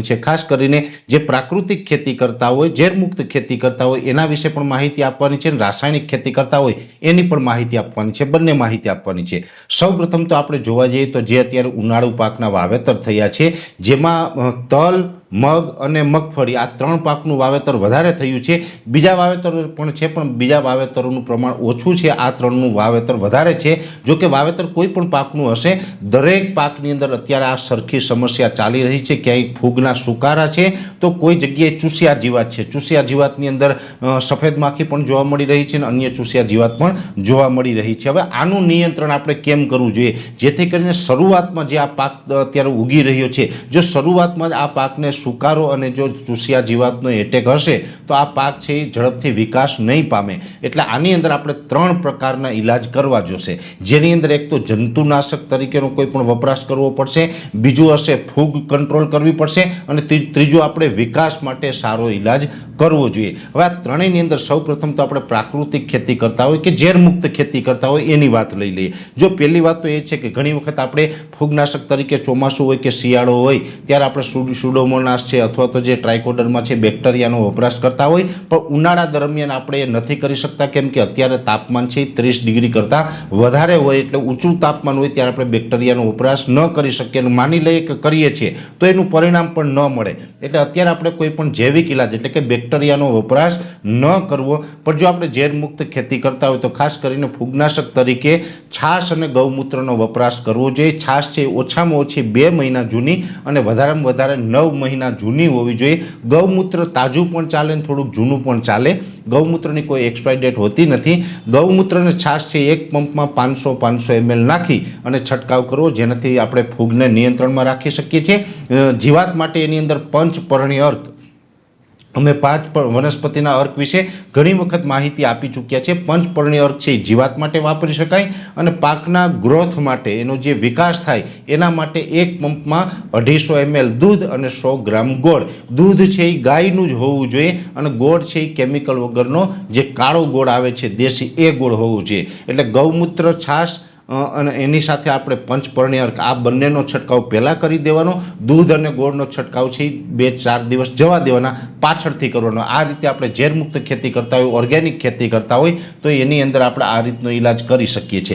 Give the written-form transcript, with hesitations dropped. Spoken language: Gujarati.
છે। ખાસ કરીને જે પ્રાકૃતિક ખેતી કરતા હોય, ઝેરમુક્ત ખેતી કરતા હોય એના વિશે પણ માહિતી આપવાની છે, રાસાયણિક ખેતી કરતા હોય એની પણ માહિતી આપવાની છે, બંને માહિતી આપવાની છે। સૌપ્રથમ તો આપણે જોવા જઈએ તો જે અત્યારે ઉનાળુ પાકના વાવેતર થયા છે, જેમાં તલ, મગ અને મગફળી આ 3 પાકનું વાવેતર વધારે થયું છે। બીજા વાવેતરો પણ છે, પણ બીજા વાવેતરોનું પ્રમાણ ઓછું છે, આ 3નું વાવેતર વધારે છે। જો કે વાવેતર કોઈ પણ પાકનું હશે, દરેક પાકની અંદર અત્યારે આ સરખી સમસ્યા ચાલી રહી છે। ક્યાંય ફૂગના સુકારા છે, તો કોઈ જગ્યાએ ચૂસિયા જીવાત છે। ચૂસિયા જીવાતની અંદર સફેદ માખી પણ જોવા મળી રહી છે અને અન્ય ચૂસિયા જીવાત પણ જોવા મળી રહી છે। હવે આનું નિયંત્રણ આપણે કેમ કરવું જોઈએ, જેથી કરીને શરૂઆતમાં જે આ પાક અત્યારે ઉગી રહ્યો છે, જો શરૂઆતમાં જ આ પાકને સુકારો અને જો ચૂસિયા જીવાતનો એટેક હશે તો આ પાક છે એ ઝડપથી વિકાસ નહીં પામે। એટલે આની અંદર આપણે 3 પ્રકારના ઈલાજ કરવા જોશે, જેની અંદર એક તો જંતુનાશક તરીકેનો કોઈ પણ વપરાશ કરવો પડશે, બીજું હશે ફૂગ કંટ્રોલ કરવી પડશે અને ત્રીજું આપણે વિકાસ માટે સારો ઈલાજ કરવો જોઈએ। હવે આ ત્રણેયની અંદર સૌપ્રથમ તો આપણે પ્રાકૃતિક ખેતી કરતા હોય કે ઝેરમુક્ત ખેતી કરતા હોય એની વાત લઈ લઈએ। જો પહેલી વાત તો એ છે કે ઘણી વખત આપણે ફૂગનાશક તરીકે ચોમાસું હોય કે શિયાળો હોય ત્યારે આપણે સુડોમોનાસ છે અથવા તો જે ટ્રાઇકોડર્મા છે બેક્ટેરિયાનો વપરાશ કરતા હોય, પણ ઉનાળા દરમિયાન આપણે એ નથી કરી શકતા, કેમ કે અત્યારે તાપમાન છે 30 ડિગ્રી કરતાં વધારે હોય, એટલે ઊંચું તાપમાન હોય ત્યારે આપણે બેક્ટેરિયાનો વપરાશ ન કરી શકીએ અને માની લઈએ કે કરીએ છીએ તો એનું પરિણામ પણ ન મળે। એટલે અત્યારે આપણે કોઈ પણ જૈવિક ઇલાજ એટલે કે બેક્ટેરિયાનો વપરાશ ન કરવો, પણ જો આપણે ઝેરમુક્ત ખેતી કરતા હોય તો ખાસ કરીને ફૂગનાશક તરીકે છાશ અને ગૌમૂત્રનો વપરાશ કરવો જોઈએ। છાશ છે ઓછામાં ઓછી 2 મહિના જૂની અને વધારેમાં વધારે 9 મહિના જૂની હોવી જોઈએ। ગૌમૂત્ર તાજું પણ ચાલે અને થોડુંક જૂનું પણ ચાલે, ગૌમૂત્રની કોઈ એક્સપાયરી ડેટ હોતી નથી। ગૌમૂત્રને છાશ છે એક પંપમાં 500 ml નાખી અને છંટકાવ કરવો, જેનાથી આપણે ફૂગને નિયંત્રણમાં રાખી શકીએ છીએ। જીવાત માટે એની અંદર પંચપર્ણી અર્ક, અમે 5 વનસ્પતિના અર્ક વિશે ઘણી વખત માહિતી આપી ચૂક્યા છે। પંચપર્ણી અર્ક છે એ જીવાત માટે વાપરી શકાય અને પાકના ગ્રોથ માટે, એનો જે વિકાસ થાય એના માટે એક પંપમાં 250 ml દૂધ અને 100 ગ્રામ ગોળ। દૂધ છે એ ગાયનું જ હોવું જોઈએ અને ગોળ છે એ કેમિકલ વગરનો જે કાળો ગોળ આવે છે દેશી, એ ગોળ હોવું જોઈએ। એટલે ગૌમૂત્ર, છાશ અને એની સાથે આપણે પંચપર્ણી અર્ક આ બંનેનો છંટકાવ પહેલાં કરી દેવાનો। દૂધ અને ગોળનો છંટકાવ છે 2-4 દિવસ જવા દેવાના, પાછળથી કરવાનો। આ રીતે આપણે ઝેરમુક્ત ખેતી કરતા હોય, ઓર્ગેનિક ખેતી કરતા હોય તો એની અંદર આપણે આ રીતનો ઈલાજ કરી શકીએ છીએ।